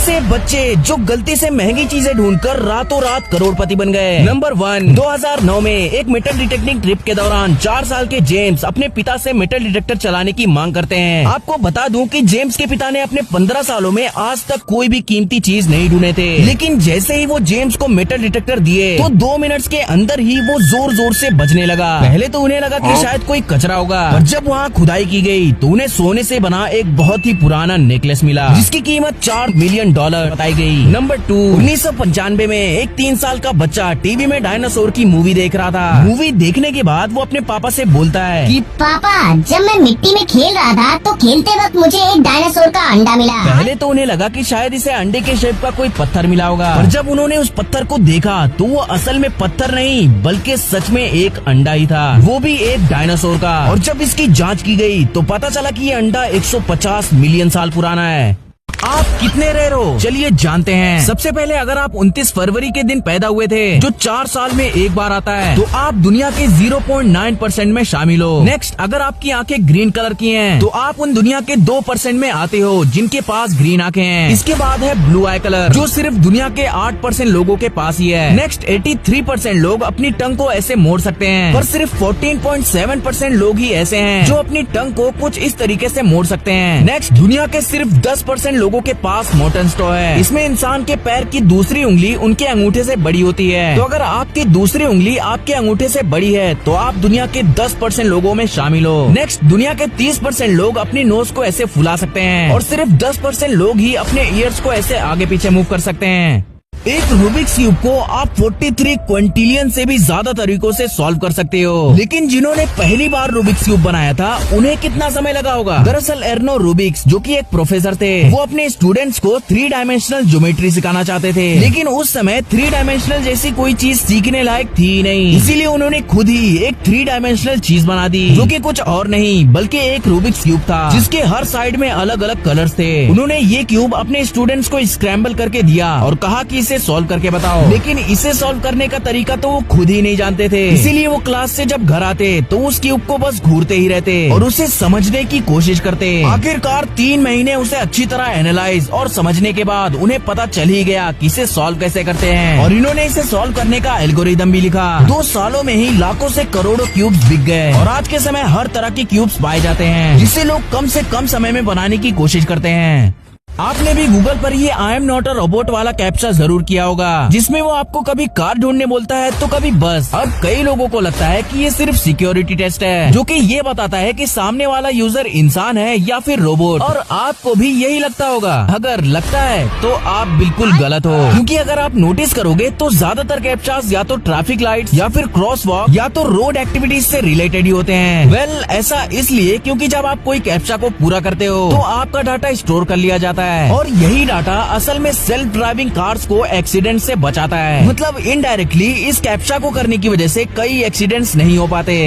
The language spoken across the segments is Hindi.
ऐसे बच्चे जो गलती से महंगी चीजें ढूंढकर रातों रात करोड़पति बन गए। नंबर 1, 2009 में एक मेटल डिटेक्टिंग ट्रिप के दौरान 4 साल के जेम्स अपने पिता से मेटल डिटेक्टर चलाने की मांग करते हैं। आपको बता दूं कि जेम्स के पिता ने अपने 15 सालों में आज तक कोई भी कीमती चीज नहीं ढूंढे थे, लेकिन जैसे ही वो जेम्स को मेटल डिटेक्टर दिए तो 2 मिनट्स के अंदर ही वो जोर जोर से बजने लगा। पहले तो उन्हें लगा कि शायद कोई कचरा होगा, पर जब वहाँ खुदाई की गई तो उन्हें सोने से बना एक बहुत ही पुराना नेकलेस मिला, जिसकी कीमत $4 मिलियन बताई गई। नंबर 2, 1995 में एक 3 साल का बच्चा टीवी में डायनासोर की मूवी देख रहा था। मूवी देखने के बाद वो अपने पापा से बोलता है कि पापा, जब मैं मिट्टी में खेल रहा था तो खेलते वक्त मुझे एक डायनासोर का अंडा मिला। पहले तो उन्हें लगा कि शायद इसे अंडे के शेप का कोई पत्थर मिला होगा, पर जब उन्होंने उस पत्थर को देखा तो वो असल में पत्थर नहीं बल्कि सच में एक अंडा ही था, वो भी एक डायनासोर का। और जब इसकी जांच की गई तो पता चला कि ये अंडा 150 मिलियन साल पुराना है। आप कितने रेयर हो, चलिए जानते हैं। सबसे पहले अगर आप 29 फरवरी के दिन पैदा हुए थे, जो 4 साल में एक बार आता है, तो आप दुनिया के 0.9% में शामिल हो। नेक्स्ट, अगर आपकी आंखें ग्रीन कलर की हैं, तो आप उन दुनिया के 2% में आते हो जिनके पास ग्रीन आंखें हैं। इसके बाद है ब्लू आई कलर, जो सिर्फ दुनिया के 8% लोगों के पास ही है। नेक्स्ट, 83% लोग अपनी टंग को ऐसे मोड़ सकते हैं, पर सिर्फ 14.7% लोग ही ऐसे हैं जो अपनी टंग को कुछ इस तरीके से मोड़ सकते हैं। नेक्स्ट, दुनिया के सिर्फ 10% लोगों के पास मोटन स्टो है। इसमें इंसान के पैर की दूसरी उंगली उनके अंगूठे से बड़ी होती है। तो अगर आपकी दूसरी उंगली आपके अंगूठे से बड़ी है तो आप दुनिया के 10% लोगों में शामिल हो। नेक्स्ट, दुनिया के 30% लोग अपनी नोज को ऐसे फुला सकते हैं, और सिर्फ 10% लोग ही अपने ईयर्स को ऐसे आगे पीछे मूव कर सकते हैं। एक रूबिक्स क्यूब को आप 43 क्विंटिलियन से भी ज्यादा तरीकों से सॉल्व कर सकते हो, लेकिन जिन्होंने पहली बार रूबिक्स क्यूब बनाया था उन्हें कितना समय लगा होगा? दरअसल एर्नो रूबिक्स, जो कि एक प्रोफेसर थे, वो अपने स्टूडेंट्स को 3 डायमेंशनल ज्योमेट्री सिखाना चाहते थे, लेकिन उस समय 3 डायमेंशनल जैसी कोई चीज सीखने लायक थी नहीं। इसीलिए उन्होंने खुद ही एक 3 डायमेंशनल चीज बना दी, जो कि कुछ और नहीं बल्कि एक रूबिक्स क्यूब था, जिसके हर साइड में अलग अलग कलर्स थे। उन्होंने ये क्यूब अपने स्टूडेंट्स को स्क्रैम्बल करके दिया और कहा कि सॉल्व करके बताओ, लेकिन इसे सॉल्व करने का तरीका तो वो खुद ही नहीं जानते थे। इसीलिए वो क्लास से जब घर आते तो उस क्यूब को बस घूरते ही रहते और उसे समझने की कोशिश करते। आखिरकार 3 महीने उसे अच्छी तरह एनालाइज और समझने के बाद उन्हें पता चल ही गया कि इसे सॉल्व कैसे करते हैं, और इन्होंने इसे सॉल्व करने का एल्गोरिदम भी लिखा। 2 सालों में ही लाखों से करोड़ों क्यूब्स बिक गए, और आज के समय हर तरह की क्यूब्स पाए जाते हैं, जिसे लोग कम से कम समय में बनाने की कोशिश करते हैं। आपने भी गूगल पर ये I am not a robot वाला कैप्चा जरूर किया होगा, जिसमें वो आपको कभी कार ढूंढने बोलता है तो कभी बस। अब कई लोगों को लगता है कि ये सिर्फ सिक्योरिटी टेस्ट है, जो कि ये बताता है कि सामने वाला यूजर इंसान है या फिर रोबोट, और आपको भी यही लगता होगा। अगर लगता है तो आप बिल्कुल गलत हो, क्योंकि अगर आप नोटिस करोगे तो ज्यादातर कैप्चास या तो ट्रैफिक लाइट्स या फिर क्रॉस वॉक या तो रोड एक्टिविटीज से रिलेटेड ही होते हैं। वेल, ऐसा इसलिए क्योंकि जब आप कोई कैप्चा को पूरा करते हो तो आपका डाटा स्टोर कर लिया जाता है, और यही डाटा असल में सेल्फ ड्राइविंग कार्स को एक्सीडेंट से बचाता है। मतलब इनडायरेक्टली इस कैप्चा को करने की वजह से कई एक्सीडेंट्स नहीं हो पाते।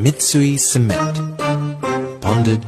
Mitsui Cement, bonded